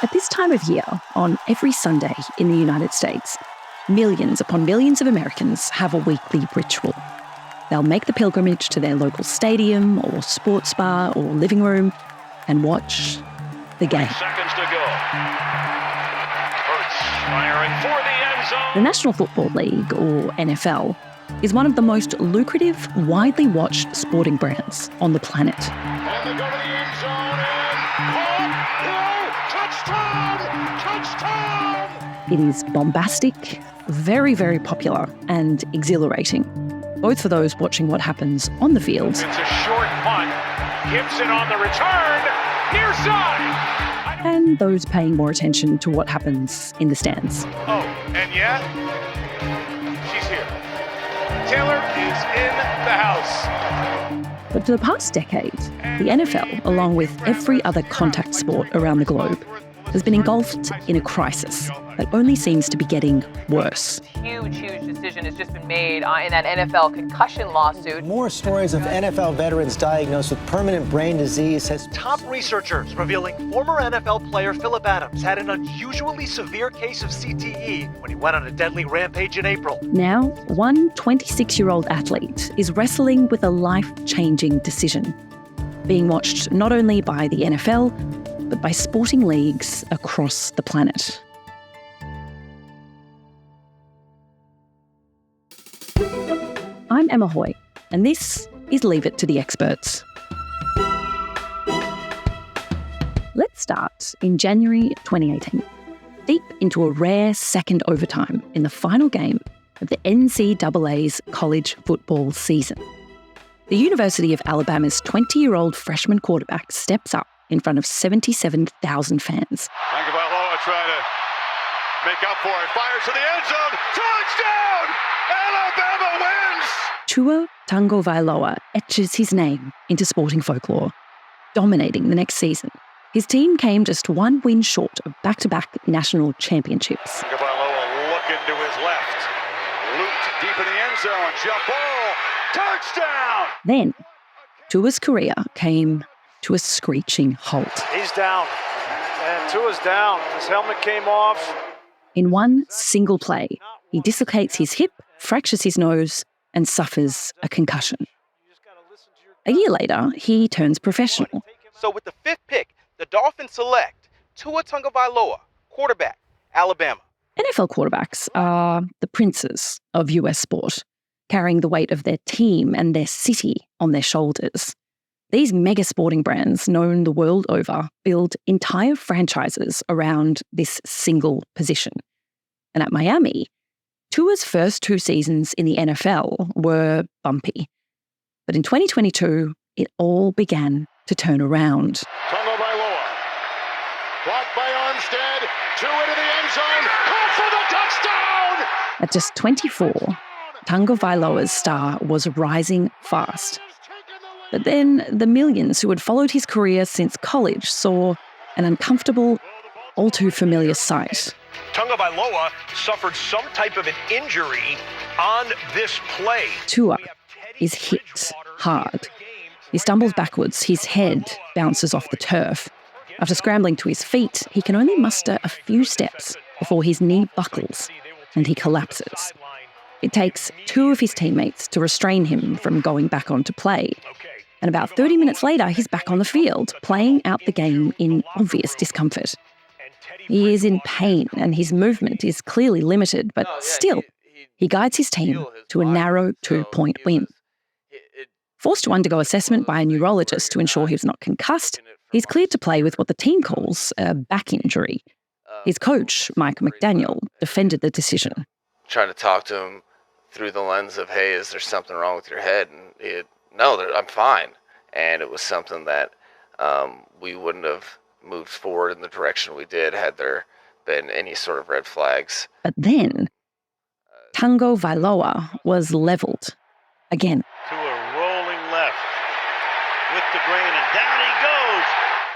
At this time of year, on every Sunday in the United States, millions upon millions of Americans have a weekly ritual. They'll make the pilgrimage to their local stadium or sports bar or living room and watch the game. Seconds to go. Pearce firing for the end zone. The National Football League, or NFL, is one of the most lucrative, widely watched sporting brands on the planet. And they go to the end zone and caught. Touchdown! It is bombastic, very, very popular and exhilarating, both for those watching what happens on the field. It's a short punt. Gibson on the return. Near side. And those paying more attention to what happens in the stands. Oh, and yet, she's here. Taylor is in the house. But for the past decade, the NFL, along with every other contact sport around the globe, has been engulfed in a crisis that only seems to be getting worse. Huge decision has just been made in that NFL concussion lawsuit. More stories of NFL veterans diagnosed with permanent brain disease has top researchers revealing former NFL player Phillip Adams had an unusually severe case of CTE when he went on a deadly rampage in April. Now, one 26-year-old athlete is wrestling with a life-changing decision, being watched not only by the NFL, but by sporting leagues across the planet. I'm Emma Hoy, and this is Leave It to the Experts. Let's start in January 2018, deep into a rare second overtime in the final game of the NCAA's college football season. The University of Alabama's 20-year-old freshman quarterback steps up in front of 77,000 fans. Tagovailoa trying to make up for it. Fires to the end zone. Touchdown! Alabama wins! Tua Tagovailoa etches his name into sporting folklore, dominating the next season. His team came just one win short of back-to-back national championships. Tagovailoa looking to his left. Looped deep in the end zone. Jump ball. Touchdown! Then, Tua's career came to a screeching halt. He's down. And Tua's down. His helmet came off. In one single play, he dislocates his hip, fractures his nose, and suffers a concussion. A year later, he turns professional. So with the fifth pick, the Dolphins select Tua Tagovailoa, quarterback, Alabama. NFL quarterbacks are the princes of US sport, carrying the weight of their team and their city on their shoulders. These mega sporting brands, known the world over, build entire franchises around this single position. And at Miami, Tua's first 2 seasons in the NFL were bumpy. But in 2022, it all began to turn around. Tagovailoa. Blocked by Armstead. Tua into the end zone. Caught for the touchdown! At just 24, Tagovailoa's star was rising fast. But then the millions who had followed his career since college saw an uncomfortable, all too familiar sight. Tagovailoa suffered some type of an injury on this play. Tua is hit hard. He stumbles backwards, his head bounces off the turf. After scrambling to his feet, he can only muster a few steps before his knee buckles and he collapses. It takes 2 of his teammates to restrain him from going back on to play. And about 30 minutes later, he's back on the field, playing out the game in obvious discomfort. He is in pain and his movement is clearly limited, but still, he guides his team to a narrow 2-point win. Forced to undergo assessment by a neurologist to ensure he was not concussed, he's cleared to play with what the team calls a back injury. His coach, Mike McDaniel, defended the decision. Trying to talk to him through the lens of, hey, is there something wrong with your head? And no, I'm fine. And it was something that we wouldn't have moved forward in the direction we did had there been any sort of red flags. But then, Tagovailoa was leveled again. Tua rolling left with the grain, and down he goes.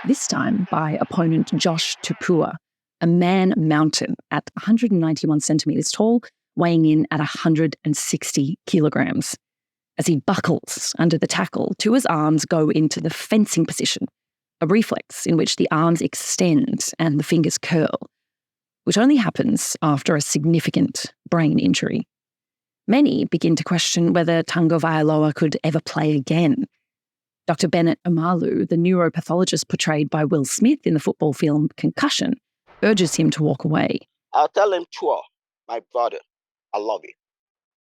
This time by opponent Josh Tupua, a man mountain at 191 centimetres tall, weighing in at 160 kilograms. As he buckles under the tackle, Tua's arms go into the fencing position, a reflex in which the arms extend and the fingers curl, which only happens after a significant brain injury. Many begin to question whether Tagovailoa could ever play again. Dr. Bennett Omalu, the neuropathologist portrayed by Will Smith in the football film Concussion, urges him to walk away. I'll tell him, Tua, my brother, I love you.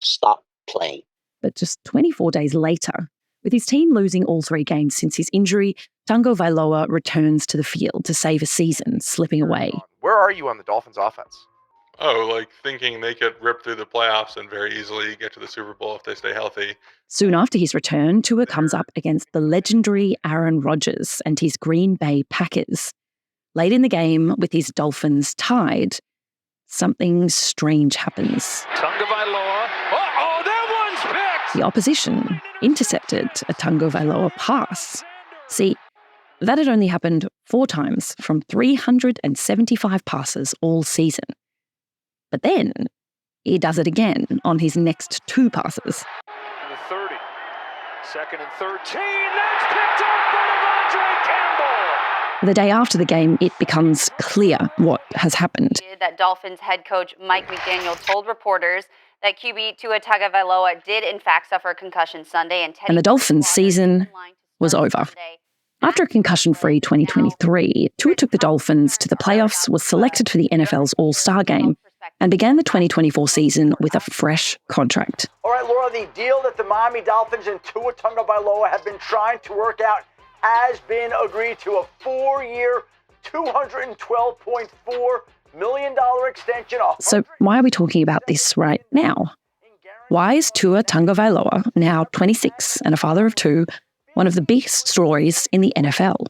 Stop playing. But just 24 days later, with his team losing all 3 games since his injury, Tagovailoa returns to the field to save a season slipping away. Where are you on the Dolphins' offense? Thinking they could rip through the playoffs and very easily get to the Super Bowl if they stay healthy. Soon after his return, Tua comes up against the legendary Aaron Rodgers and his Green Bay Packers. Late in the game, with his Dolphins tied, something strange happens. Tagovailoa. That one's picked! The opposition intercepted a Tagovailoa pass. See, that had only happened 4 times from 375 passes all season. But then, he does it again on his next 2 passes. The 30. 2nd and 13. That's picked off by Devondre Campbell. The day after the game, it becomes clear what has happened. That Dolphins head coach Mike McDaniel told reporters that QB Tua Tagovailoa did in fact suffer a concussion Sunday, and the Dolphins' season was over. After a concussion-free 2023, Tua took the Dolphins to the playoffs, was selected for the NFL's All-Star Game, and began the 2024 season with a fresh contract. All right, Laura, the deal that the Miami Dolphins and Tua Tagovailoa have been trying to work out has been agreed to. A 4-year, $212.4 million extension. So why are we talking about this right now? Why is Tua Tagovailoa, now 26 and a father of 2, one of the biggest stories in the NFL?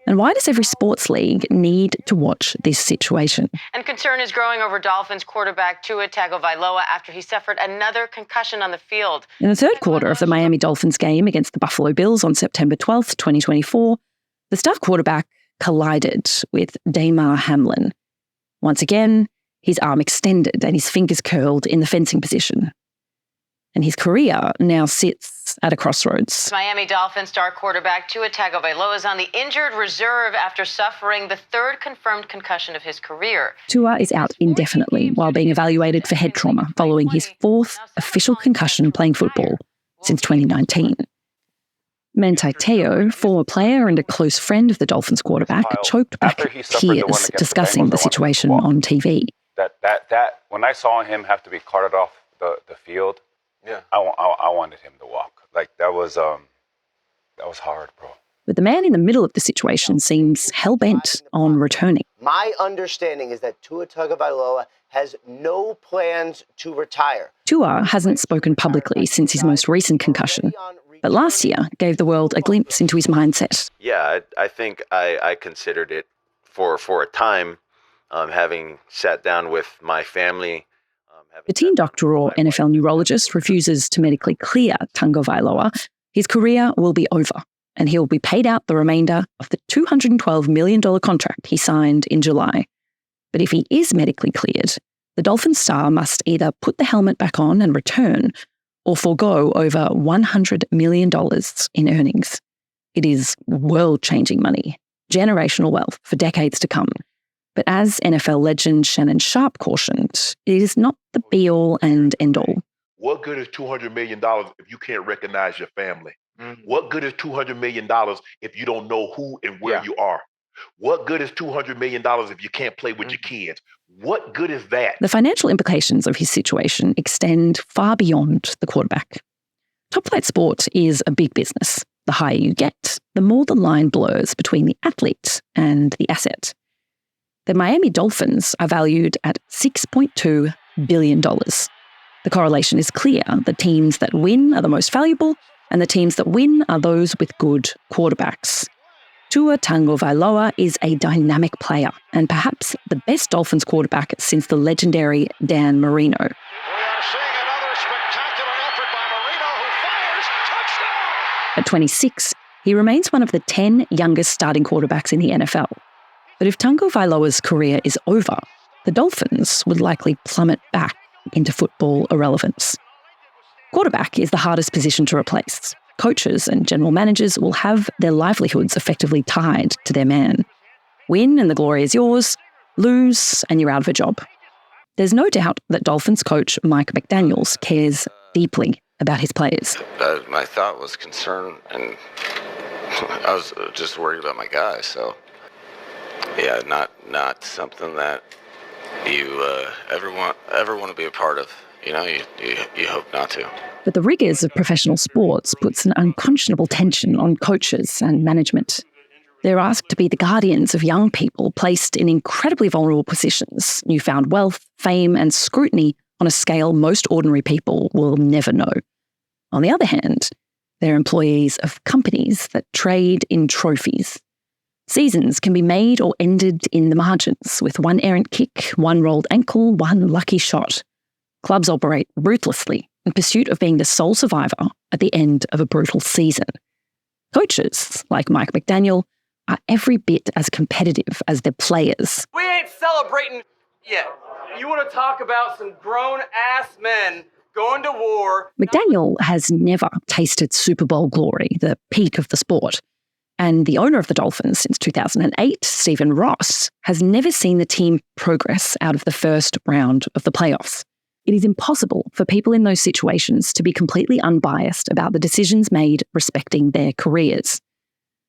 And why does every sports league need to watch this situation? And concern is growing over Dolphins quarterback Tua Tagovailoa after he suffered another concussion on the field. In the third quarter of the Miami Dolphins game against the Buffalo Bills on September 12th, 2024, the star quarterback collided with Damar Hamlin. Once again, his arm extended and his fingers curled in the fencing position. And his career now sits at a crossroads. Miami Dolphins star quarterback Tua Tagovailoa is on the injured reserve after suffering the 3rd confirmed concussion of his career. Tua is out indefinitely while being evaluated for head trauma following his 4th official concussion playing football since 2019. Manti Te'o, former player and a close friend of the Dolphins quarterback, choked back tears discussing the situation on TV. That when I saw him have to be carted off the field, yeah, I wanted him to walk. That was hard, bro. But the man in the middle of the situation seems hell-bent on returning. My understanding is that Tua Tagovailoa has no plans to retire. Tua hasn't spoken publicly since his most recent concussion, but last year gave the world a glimpse into his mindset. Yeah, I think I considered it for a time, having sat down with my family. The team doctor or NFL neurologist refuses to medically clear Tagovailoa. His career will be over, and he'll be paid out the remainder of the $212 million contract he signed in July. But if he is medically cleared, the Dolphins star must either put the helmet back on and return, or forego over $100 million in earnings. It is world-changing money, generational wealth for decades to come. But as NFL legend Shannon Sharpe cautioned, it is not the be-all and end-all. What good is $200 million if you can't recognize your family? Mm-hmm. What good is $200 million if you don't know who and where you are? What good is $200 million if you can't play with your kids? What good is that? The financial implications of his situation extend far beyond the quarterback. Top-flight sport is a big business. The higher you get, the more the line blurs between the athlete and the asset. The Miami Dolphins are valued at $6.2 billion. The correlation is clear. The teams that win are the most valuable, and the teams that win are those with good quarterbacks. Tua Tagovailoa is a dynamic player, and perhaps the best Dolphins quarterback since the legendary Dan Marino. We are seeing another spectacular effort by Marino, who fires. Touchdown! At 26, he remains one of the 10 youngest starting quarterbacks in the NFL. But if Tagovailoa's career is over, the Dolphins would likely plummet back into football irrelevance. Quarterback is the hardest position to replace. Coaches and general managers will have their livelihoods effectively tied to their man. Win and the glory is yours, lose and you're out of a job. There's no doubt that Dolphins coach Mike McDaniel cares deeply about his players. My thought was concern, and I was just worried about my guys. So, yeah, not something that you ever want to be a part of. You know, you hope not to. But the rigours of professional sports puts an unconscionable tension on coaches and management. They're asked to be the guardians of young people placed in incredibly vulnerable positions, newfound wealth, fame and scrutiny on a scale most ordinary people will never know. On the other hand, they're employees of companies that trade in trophies. Seasons can be made or ended in the margins, with one errant kick, one rolled ankle, one lucky shot. Clubs operate ruthlessly in pursuit of being the sole survivor at the end of a brutal season. Coaches, like Mike McDaniel, are every bit as competitive as their players. We ain't celebrating yet. You want to talk about some grown-ass men going to war? McDaniel has never tasted Super Bowl glory, the peak of the sport. And the owner of the Dolphins since 2008, Stephen Ross, has never seen the team progress out of the first round of the playoffs. It is impossible for people in those situations to be completely unbiased about the decisions made respecting their careers.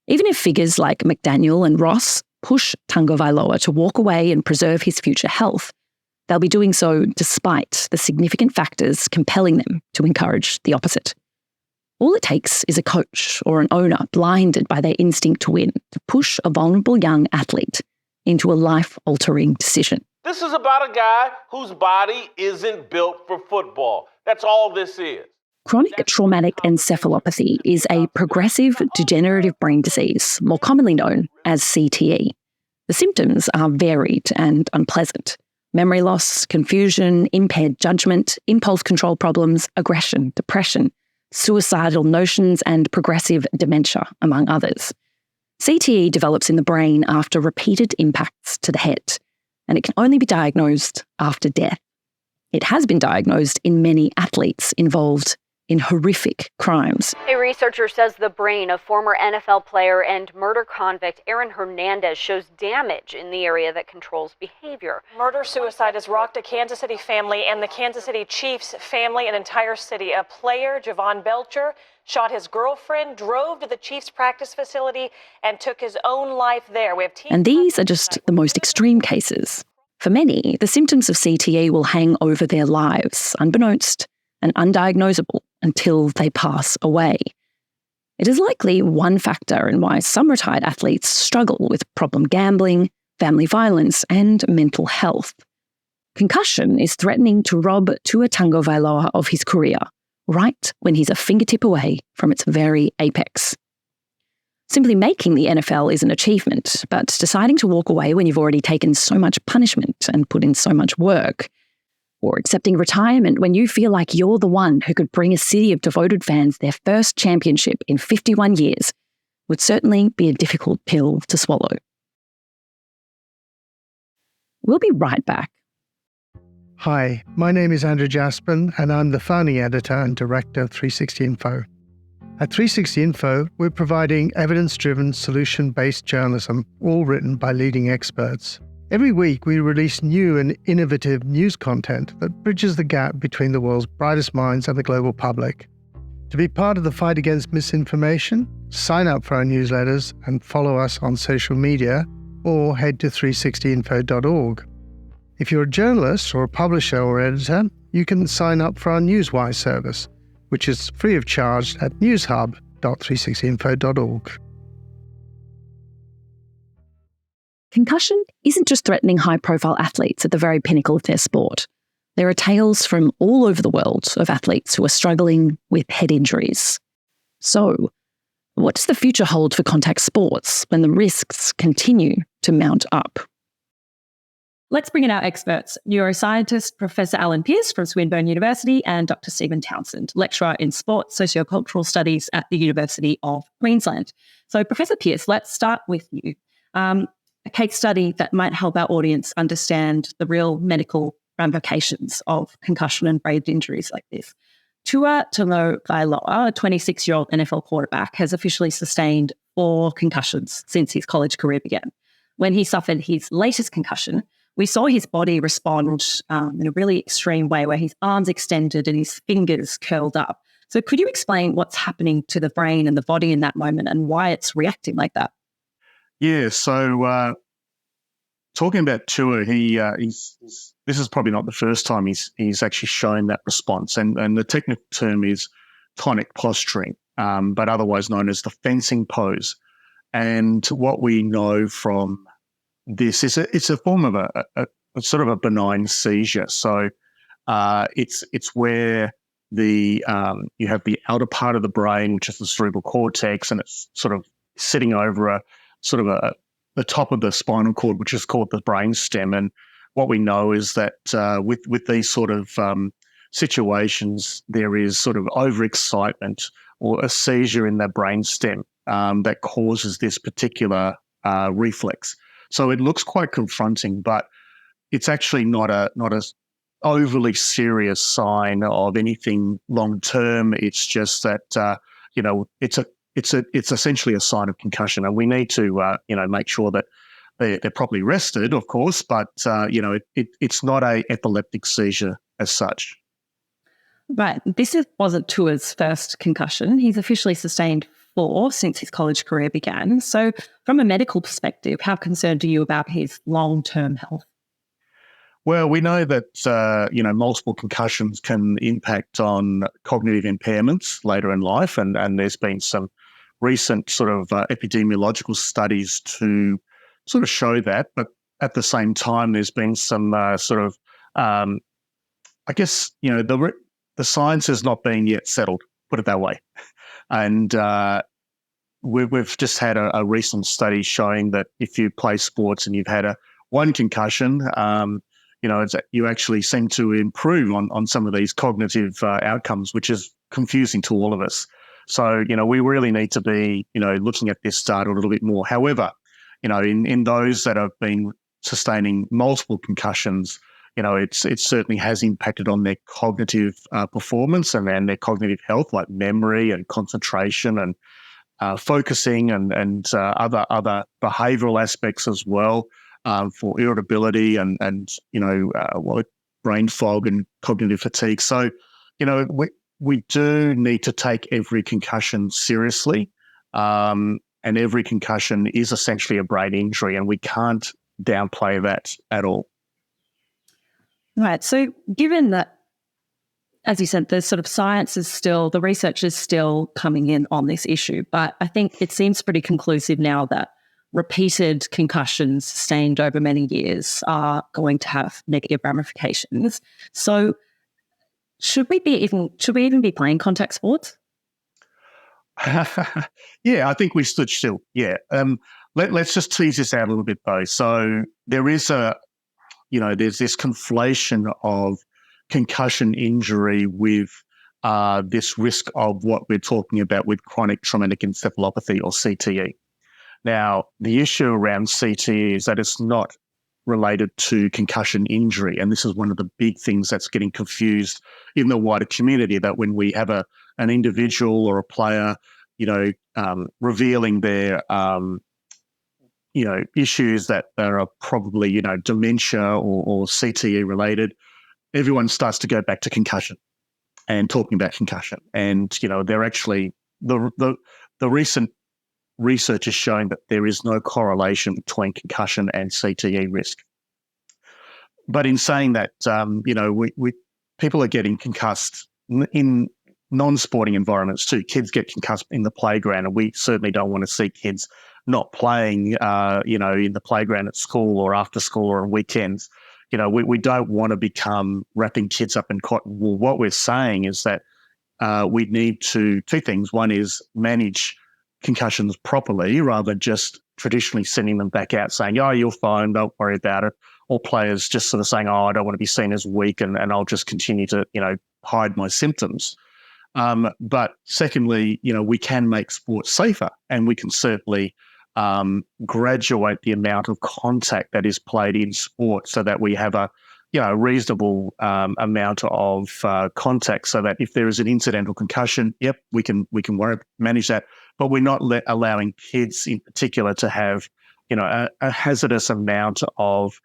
Even if figures like McDaniel and Ross push Tagovailoa to walk away and preserve his future health, they'll be doing so despite the significant factors compelling them to encourage the opposite. All it takes is a coach or an owner blinded by their instinct to win to push a vulnerable young athlete into a life-altering decision. This is about a guy whose body isn't built for football. That's all this is. Chronic traumatic encephalopathy is a progressive degenerative brain disease, more commonly known as CTE. The symptoms are varied and unpleasant. Memory loss, confusion, impaired judgment, impulse control problems, aggression, depression, suicidal notions, and progressive dementia, among others. CTE develops in the brain after repeated impacts to the head, and it can only be diagnosed after death. It has been diagnosed in many athletes involved in horrific crimes. A researcher says the brain of former NFL player and murder convict Aaron Hernandez shows damage in the area that controls behavior. Murder-suicide has rocked a Kansas City family and the Kansas City Chiefs family, an entire city. A player, Javon Belcher, shot his girlfriend, drove to the Chiefs practice facility, and took his own life there. And these are just the most extreme cases. For many, the symptoms of CTE will hang over their lives, unbeknownst and undiagnosable, until they pass away. It is likely one factor in why some retired athletes struggle with problem gambling, family violence, and mental health. Concussion is threatening to rob Tua Tagovailoa of his career, right when he's a fingertip away from its very apex. Simply making the NFL is an achievement, but deciding to walk away when you've already taken so much punishment and put in so much work, or accepting retirement when you feel like you're the one who could bring a city of devoted fans their first championship in 51 years, would certainly be a difficult pill to swallow. We'll be right back. Hi, my name is Andrew Jaspin, and I'm the founding editor and director of 360 Info. At 360 Info, we're providing evidence-driven, solution-based journalism, all written by leading experts. Every week, we release new and innovative news content that bridges the gap between the world's brightest minds and the global public. To be part of the fight against misinformation, sign up for our newsletters and follow us on social media, or head to 360info.org. If you're a journalist or a publisher or editor, you can sign up for our Newswire service, which is free of charge at newshub.360info.org. Concussion isn't just threatening high-profile athletes at the very pinnacle of their sport. There are tales from all over the world of athletes who are struggling with head injuries. So, what does the future hold for contact sports when the risks continue to mount up? Let's bring in our experts, neuroscientist Professor J Pearce from Swinburne University and Dr. Stephen Townsend, lecturer in sports sociocultural studies at the University of Queensland. So, Professor Pearce, let's start with you. A case study that might help our audience understand the real medical ramifications of concussion and brain injuries like this. Tua Tagovailoa, a 26-year-old NFL quarterback, has officially sustained 4 concussions since his college career began. When he suffered his latest concussion, we saw his body respond in a really extreme way where his arms extended and his fingers curled up. So could you explain what's happening to the brain and the body in that moment and why it's reacting like that? Yeah, so talking about Tua, this is probably not the first time he's actually shown that response, and the technical term is tonic posturing, but otherwise known as the fencing pose. And what we know from this is it's a form of a sort of a benign seizure. So it's where you have the outer part of the brain, which is the cerebral cortex, and it's sort of sitting over the top of the spinal cord, which is called the brainstem. And what we know is that with these sort of situations, there is sort of overexcitement or a seizure in that brainstem that causes this particular reflex. So it looks quite confronting, but it's actually not a overly serious sign of anything long term. It's just that it's essentially a sign of concussion, and we need to make sure that they're properly rested, of course, but it's not a epileptic seizure as such. Right. This wasn't Tua's first concussion. He's officially sustained 4 since his college career began. So from a medical perspective, how concerned are you about his long-term health? Well, we know that, multiple concussions can impact on cognitive impairments later in life, and there's been some recent sort of epidemiological studies to sort of show that. But at the same time, there's been some the science has not been yet settled, put it that way. And we've just had a recent study showing that if you play sports and you've had one concussion, you actually seem to improve on some of these cognitive outcomes, which is confusing to all of us. So, we really need to be, looking at this data a little bit more. However, in those that have been sustaining multiple concussions, it certainly has impacted on their cognitive performance and their cognitive health, like memory and concentration and focusing and other behavioural aspects as well, for irritability and brain fog and cognitive fatigue. So, we do need to take every concussion seriously, and every concussion is essentially a brain injury, and we can't downplay that at all. Right. So given that, as you said, the research is still coming in on this issue, but I think it seems pretty conclusive now that repeated concussions sustained over many years are going to have negative ramifications. So should we even be playing contact sports? Yeah, I think we stood still. Yeah. Let's just tease this out a little bit though. So there is there's this conflation of concussion injury with this risk of what we're talking about with chronic traumatic encephalopathy, or CTE. Now, the issue around CTE is that it's not related to concussion injury, and this is one of the big things that's getting confused in the wider community, that when we have an individual or a player, revealing their issues that are probably, dementia or CTE related, everyone starts to go back to concussion and talking about concussion. And, they're actually, the recent research is showing that there is no correlation between concussion and CTE risk. But in saying that, people are getting concussed in non-sporting environments too. Kids get concussed in the playground, and we certainly don't want to see kids not playing, in the playground at school or after school or on weekends. We don't want to become wrapping kids up in cotton wool. What we're saying is that we need two things. One is manage concussions properly, rather than just traditionally sending them back out saying, "Oh, you're fine, don't worry about it." Or players just sort of saying, "Oh, I don't want to be seen as weak, and I'll just continue to, hide my symptoms." But secondly, we can make sports safer, and we can certainly graduate the amount of contact that is played in sport so that we have a a reasonable amount of contact, so that if there is an incidental concussion, we can manage that. But we're not allowing kids in particular to have, a hazardous amount of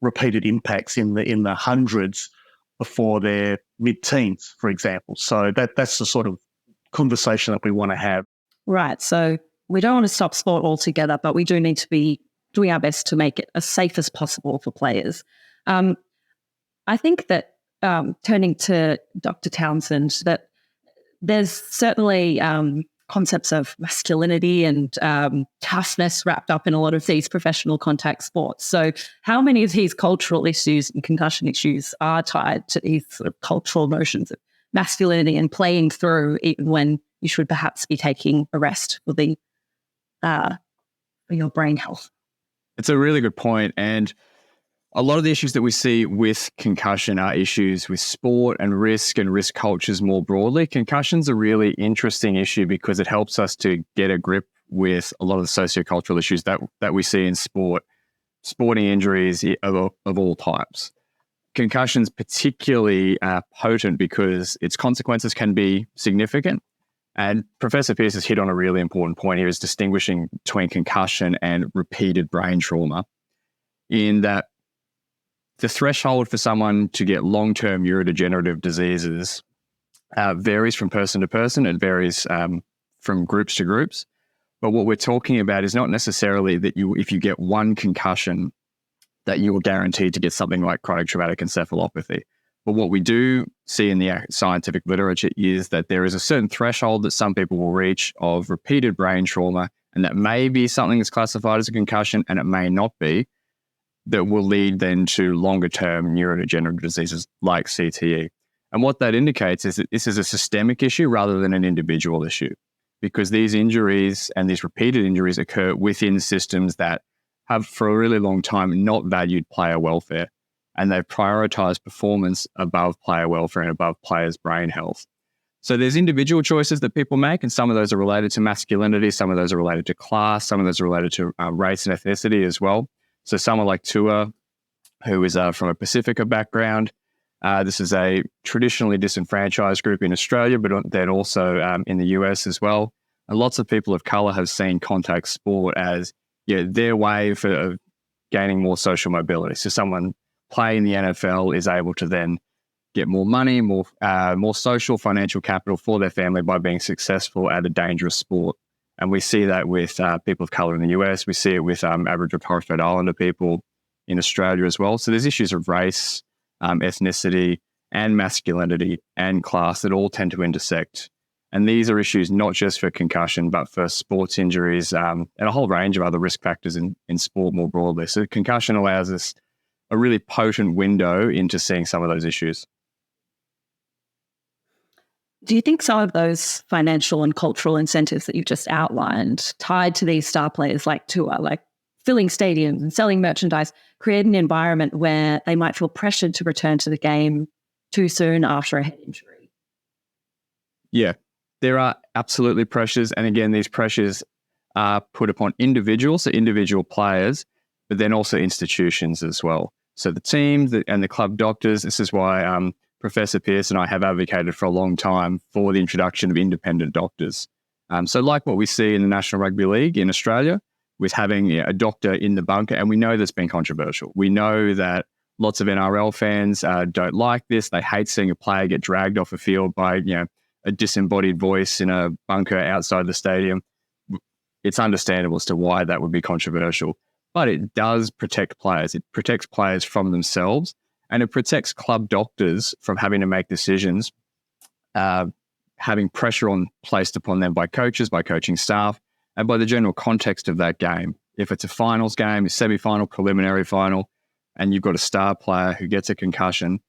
repeated impacts in the hundreds before their mid-teens, for example. So that's the sort of conversation that we want to have. Right. So we don't want to stop sport altogether, but we do need to be doing our best to make it as safe as possible for players. I think that turning to Dr. Townsend, that there's certainly concepts of masculinity and toughness wrapped up in a lot of these professional contact sports. So how many of these cultural issues and concussion issues are tied to these sort of cultural notions of masculinity and playing through even when you should perhaps be taking a rest for your brain health? It's a really good point. And a lot of the issues that we see with concussion are issues with sport and risk cultures more broadly. Concussion's a really interesting issue because it helps us to get a grip with a lot of the sociocultural issues that we see in sport, sporting injuries of all types. Concussion's particularly potent because its consequences can be significant. And Professor Pearce has hit on a really important point here, is distinguishing between concussion and repeated brain trauma, in that the threshold for someone to get long-term neurodegenerative diseases varies from person to person. It varies from groups to groups. But what we're talking about is not necessarily that if you get one concussion, that you are guaranteed to get something like chronic traumatic encephalopathy. But what we do see in the scientific literature is that there is a certain threshold that some people will reach of repeated brain trauma, and that may be something that's classified as a concussion, and it may not be, that will lead then to longer-term neurodegenerative diseases like CTE. And what that indicates is that this is a systemic issue rather than an individual issue, because these injuries and these repeated injuries occur within systems that have for a really long time not valued player welfare, and they've prioritized performance above player welfare and above players' brain health. So there's individual choices that people make, and some of those are related to masculinity, some of those are related to class, some of those are related to race and ethnicity as well. So someone like Tua, who is from a Pacifica background, this is a traditionally disenfranchised group in Australia, but then also in the US as well. And lots of people of colour have seen contact sport as their way of gaining more social mobility. So someone playing the NFL is able to then get more money, more social financial capital for their family by being successful at a dangerous sport. And we see that with people of colour in the US. We see it with Aboriginal and Torres Strait Islander people in Australia as well. So there's issues of race, ethnicity, and masculinity and class that all tend to intersect. And these are issues not just for concussion, but for sports injuries and a whole range of other risk factors in sport more broadly. So concussion allows us a really potent window into seeing some of those issues. Do you think some of those financial and cultural incentives that you've just outlined, tied to these star players like Tua, like filling stadiums and selling merchandise, create an environment where they might feel pressured to return to the game too soon after a head injury? Yeah, there are absolutely pressures. And again, these pressures are put upon individuals, so individual players, but then also institutions as well. So the teams and the club doctors, this is why Professor Pearce and I have advocated for a long time for the introduction of independent doctors. So like what we see in the National Rugby League in Australia with having a doctor in the bunker, and we know that's been controversial. We know that lots of NRL fans don't like this. They hate seeing a player get dragged off a field by a disembodied voice in a bunker outside the stadium. It's understandable as to why that would be controversial. But it does protect players. It protects players from themselves, and it protects club doctors from having to make decisions, having pressure placed upon them by coaches, by coaching staff, and by the general context of that game. If it's a finals game, a semi-final, preliminary final, and you've got a star player who gets a concussion,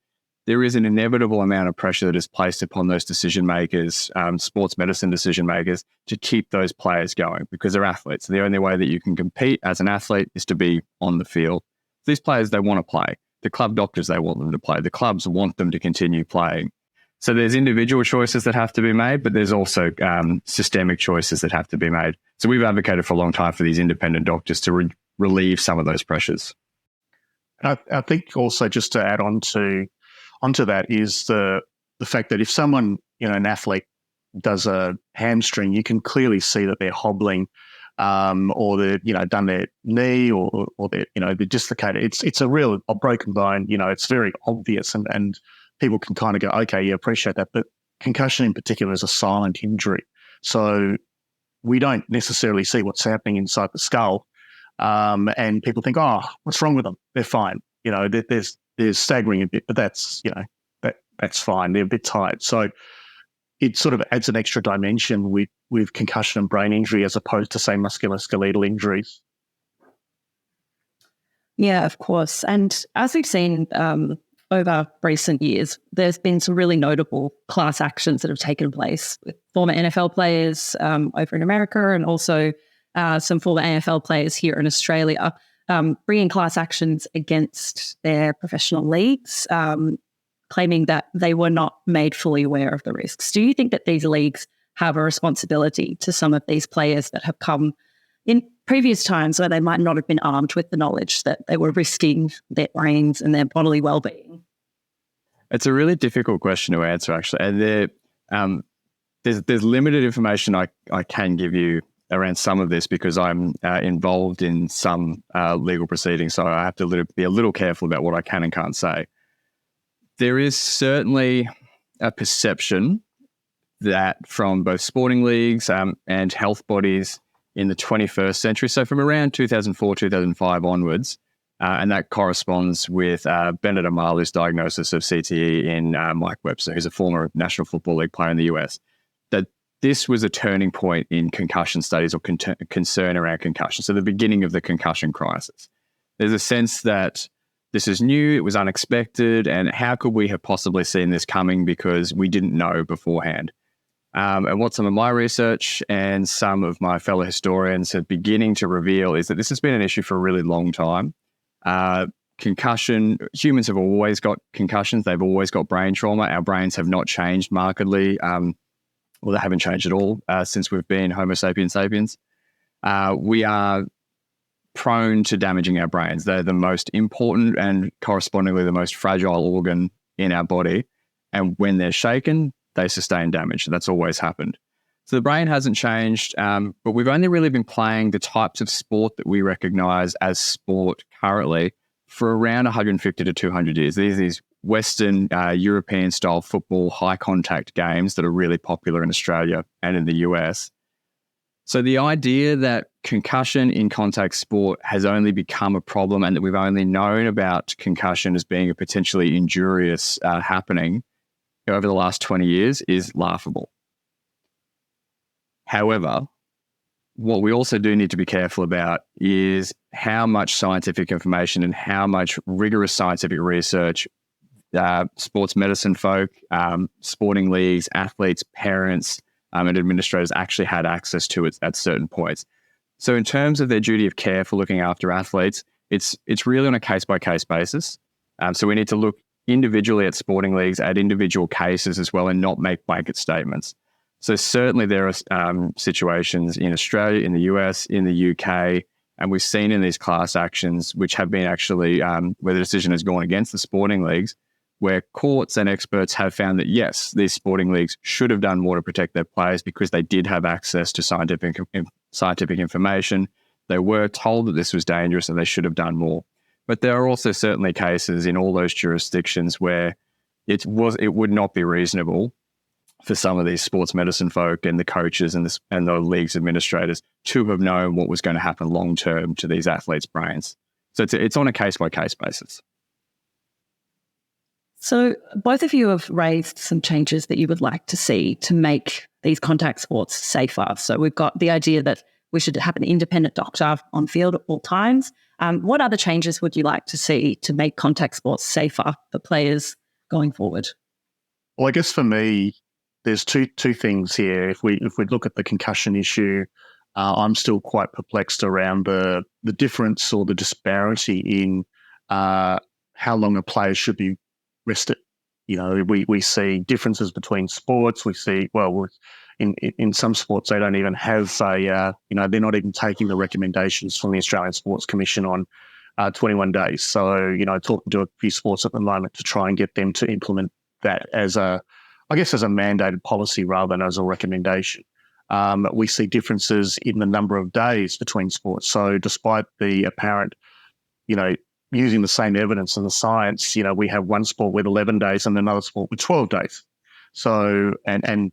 there is an inevitable amount of pressure that is placed upon those decision makers, sports medicine decision makers, to keep those players going because they're athletes. The only way that you can compete as an athlete is to be on the field. These players, they want to play. The club doctors, they want them to play. The clubs want them to continue playing. So there's individual choices that have to be made, but there's also systemic choices that have to be made. So we've advocated for a long time for these independent doctors to relieve some of those pressures. I think also just to add onto that is the fact that if someone, an athlete does a hamstring, you can clearly see that they're hobbling, or they've done their knee, or they're dislocated. It's a broken bone. It's very obvious, and people can kind of go, okay, yeah, appreciate that. But concussion in particular is a silent injury, so we don't necessarily see what's happening inside the skull, and people think, oh, what's wrong with them? They're fine. There's staggering a bit, but that's that's fine. They're a bit tired, so it sort of adds an extra dimension with concussion and brain injury as opposed to, say, musculoskeletal injuries. Yeah, of course. And as we've seen over recent years, there's been some really notable class actions that have taken place with former NFL players over in America, and also some former AFL players here in Australia, bringing class actions against their professional leagues, claiming that they were not made fully aware of the risks. Do you think that these leagues have a responsibility to some of these players that have come in previous times where they might not have been armed with the knowledge that they were risking their brains and their bodily well-being? It's a really difficult question to answer, actually. And there's limited information I can give you around some of this because I'm involved in some legal proceedings, so I have to be a little careful about what I can and can't say. There is certainly a perception that from both sporting leagues and health bodies in the 21st century, so from around 2004, 2005 onwards, and that corresponds with Bennett Amalu's diagnosis of CTE in Mike Webster, who's a former National Football League player in the US, that this was a turning point in concussion studies or concern around concussion, so the beginning of the concussion crisis. There's a sense that this is new, it was unexpected, and how could we have possibly seen this coming because we didn't know beforehand? And what some of my research and some of my fellow historians are beginning to reveal is that this has been an issue for a really long time. Concussion, humans have always got concussions, they've always got brain trauma. Our brains have not changed markedly, well, they haven't changed at all since we've been Homo sapiens sapiens. We are prone to damaging our brains. They're the most important and correspondingly the most fragile organ in our body. And when they're shaken, they sustain damage. That's always happened. So the brain hasn't changed, but we've only really been playing the types of sport that we recognise as sport currently for around 150 to 200 years. These Western European-style football high-contact games that are really popular in Australia and in the US. So the idea that concussion in contact sport has only become a problem and that we've only known about concussion as being a potentially injurious happening over the last 20 years is laughable. However, what we also do need to be careful about is how much scientific information and how much rigorous scientific research sports medicine folk, sporting leagues, athletes, parents, and administrators actually had access to it at certain points. So in terms of their duty of care for looking after athletes, it's really on a case-by-case basis. So we need to look individually at sporting leagues, at individual cases as well, and not make blanket statements. So certainly there are situations in Australia, in the US, in the UK, and we've seen in these class actions, which have been actually, where the decision has gone against the sporting leagues, where courts and experts have found that, yes, these sporting leagues should have done more to protect their players because they did have access to scientific information. They were told that this was dangerous and they should have done more. But there are also certainly cases in all those jurisdictions where it would not be reasonable for some of these sports medicine folk and the coaches and the league's administrators to have known what was going to happen long term to these athletes' brains. So it's on a case-by-case basis. So both of you have raised some changes that you would like to see to make these contact sports safer. So we've got the idea that we should have an independent doctor on field at all times. What other changes would you like to see to make contact sports safer for players going forward? Well, I guess for me, there's two things here. If we look at the concussion issue, I'm still quite perplexed around the difference or the disparity in how long a player should be rested. We see differences between sports. We see, in some sports, they don't even have they're not even taking the recommendations from the Australian Sports Commission on 21 days. So, talking to a few sports at the moment to try and get them to implement that as a mandated policy rather than as a recommendation. We see differences in the number of days between sports. So despite the apparent, using the same evidence and the science, we have one sport with 11 days and another sport with 12 days. So, and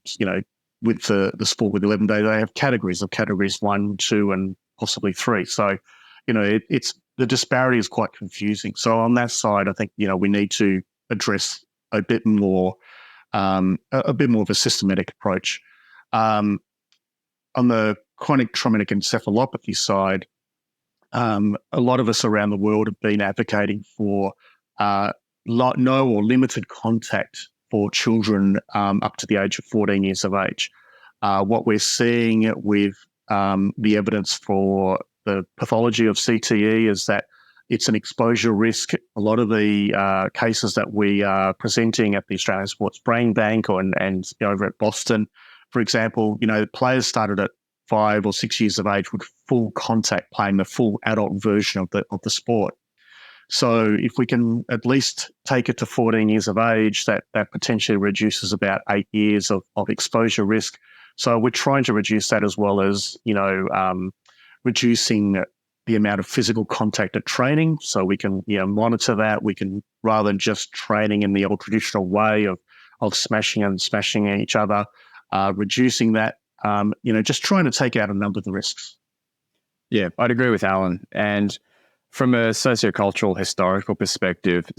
with the sport with 11 days, they have categories 1, 2, and possibly 3. So, it's the disparity is quite confusing. So on that side, I think, we need to address a bit more of a systematic approach. On the chronic traumatic encephalopathy side, a lot of us around the world have been advocating for no or limited contact for children up to the age of 14 years of age. What we're seeing with the evidence for the pathology of CTE is that it's an exposure risk. A lot of the cases that we are presenting at the Australian Sports Brain Bank and over at Boston, for example, players started at 5 or 6 years of age with full contact, playing the full adult version of the sport. So if we can at least take it to 14 years of age, that potentially reduces about 8 years of exposure risk. So we're trying to reduce that, as well as reducing the amount of physical contact at training. So we can monitor that. We can, rather than just training in the old traditional way of smashing each other, reducing that, just trying to take out a number of the risks. Yeah, I'd agree with Alan. And from a sociocultural, historical perspective,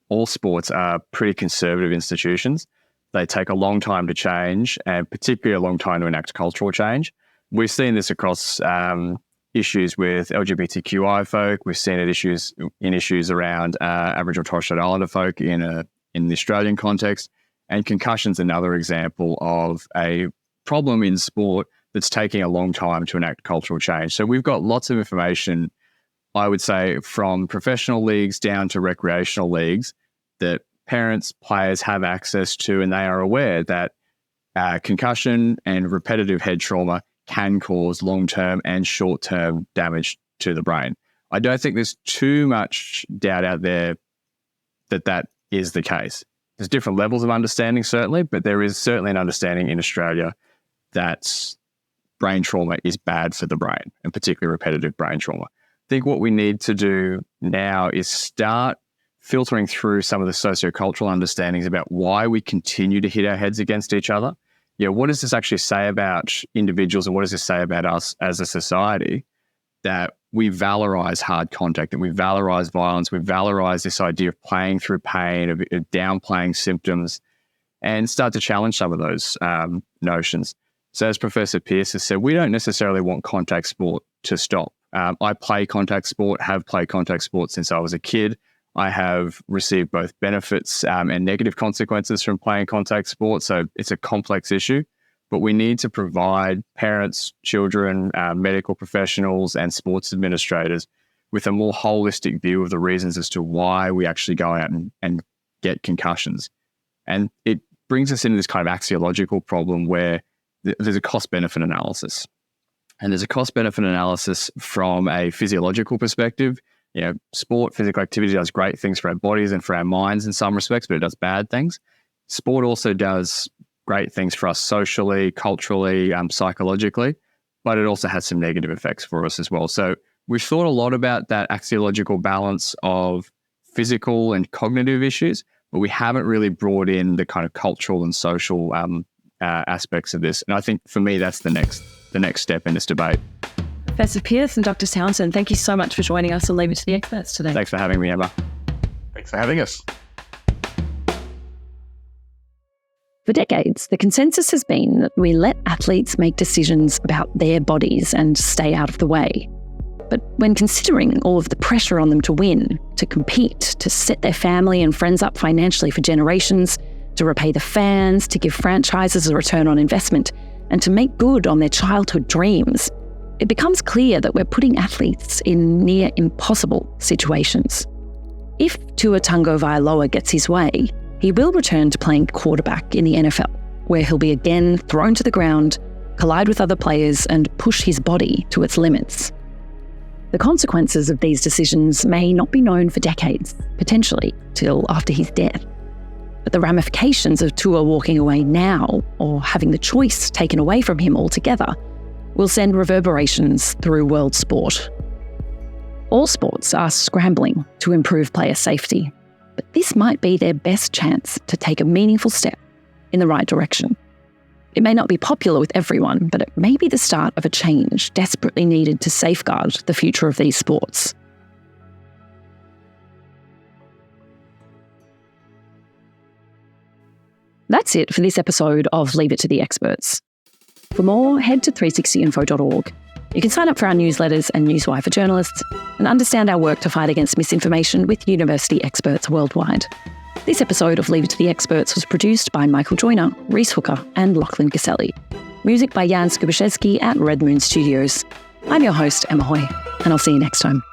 all sports are pretty conservative institutions. They take a long time to change, and particularly a long time to enact cultural change. We've seen this across issues with LGBTQI folk. We've seen it in issues around Aboriginal and Torres Strait Islander folk in the Australian context. And concussion's another example of a problem in sport that's taking a long time to enact cultural change. So we've got lots of information, I would say, from professional leagues down to recreational leagues that parents, players have access to, and they are aware that concussion and repetitive head trauma can cause long-term and short-term damage to the brain. I don't think there's too much doubt out there that is the case. There's different levels of understanding, certainly, but there is certainly an understanding in Australia that brain trauma is bad for the brain, and particularly repetitive brain trauma. I think what we need to do now is start filtering through some of the sociocultural understandings about why we continue to hit our heads against each other. What does this actually say about individuals, and what does this say about us as a society, that we valorize hard contact, that we valorize violence, we valorize this idea of playing through pain, of downplaying symptoms, and start to challenge some of those notions. So as Professor Pearce has said, we don't necessarily want contact sport to stop. I play contact sport, have played contact sport since I was a kid. I have received both benefits and negative consequences from playing contact sport, so it's a complex issue. But we need to provide parents, children, medical professionals, and sports administrators with a more holistic view of the reasons as to why we actually go out and get concussions. And it brings us into this kind of axiological problem where there's a cost-benefit analysis. And there's a cost-benefit analysis from a physiological perspective. Sport, physical activity does great things for our bodies and for our minds in some respects, but it does bad things. Sport also does great things for us socially, culturally, psychologically, but it also has some negative effects for us as well. So we've thought a lot about that axiological balance of physical and cognitive issues, but we haven't really brought in the kind of cultural and social aspects of this. And I think for me, that's the next step in this debate. Professor Pearce and Dr. Townsend, thank you so much for joining us on Leave It to the Experts today. Thanks for having me, Emma. Thanks for having us. For decades, the consensus has been that we let athletes make decisions about their bodies and stay out of the way. But when considering all of the pressure on them to win, to compete, to set their family and friends up financially for generations, to repay the fans, to give franchises a return on investment, and to make good on their childhood dreams, it becomes clear that we're putting athletes in near impossible situations. If Tua Tagovailoa gets his way, he will return to playing quarterback in the NFL, where he'll be again thrown to the ground, collide with other players, and push his body to its limits. The consequences of these decisions may not be known for decades, potentially till after his death. But the ramifications of Tua walking away now, or having the choice taken away from him altogether, will send reverberations through world sport. All sports are scrambling to improve player safety, but this might be their best chance to take a meaningful step in the right direction. It may not be popular with everyone, but it may be the start of a change desperately needed to safeguard the future of these sports. That's it for this episode of Leave It to the Experts. For more, head to 360info.org. You can sign up for our newsletters and newswire for journalists and understand our work to fight against misinformation with university experts worldwide. This episode of Leave It to the Experts was produced by Michael Joyner, Reese Hooker and Lachlan Caselli. Music by Jan Skubaszewski at Red Moon Studios. I'm your host, Emma Hoy, and I'll see you next time.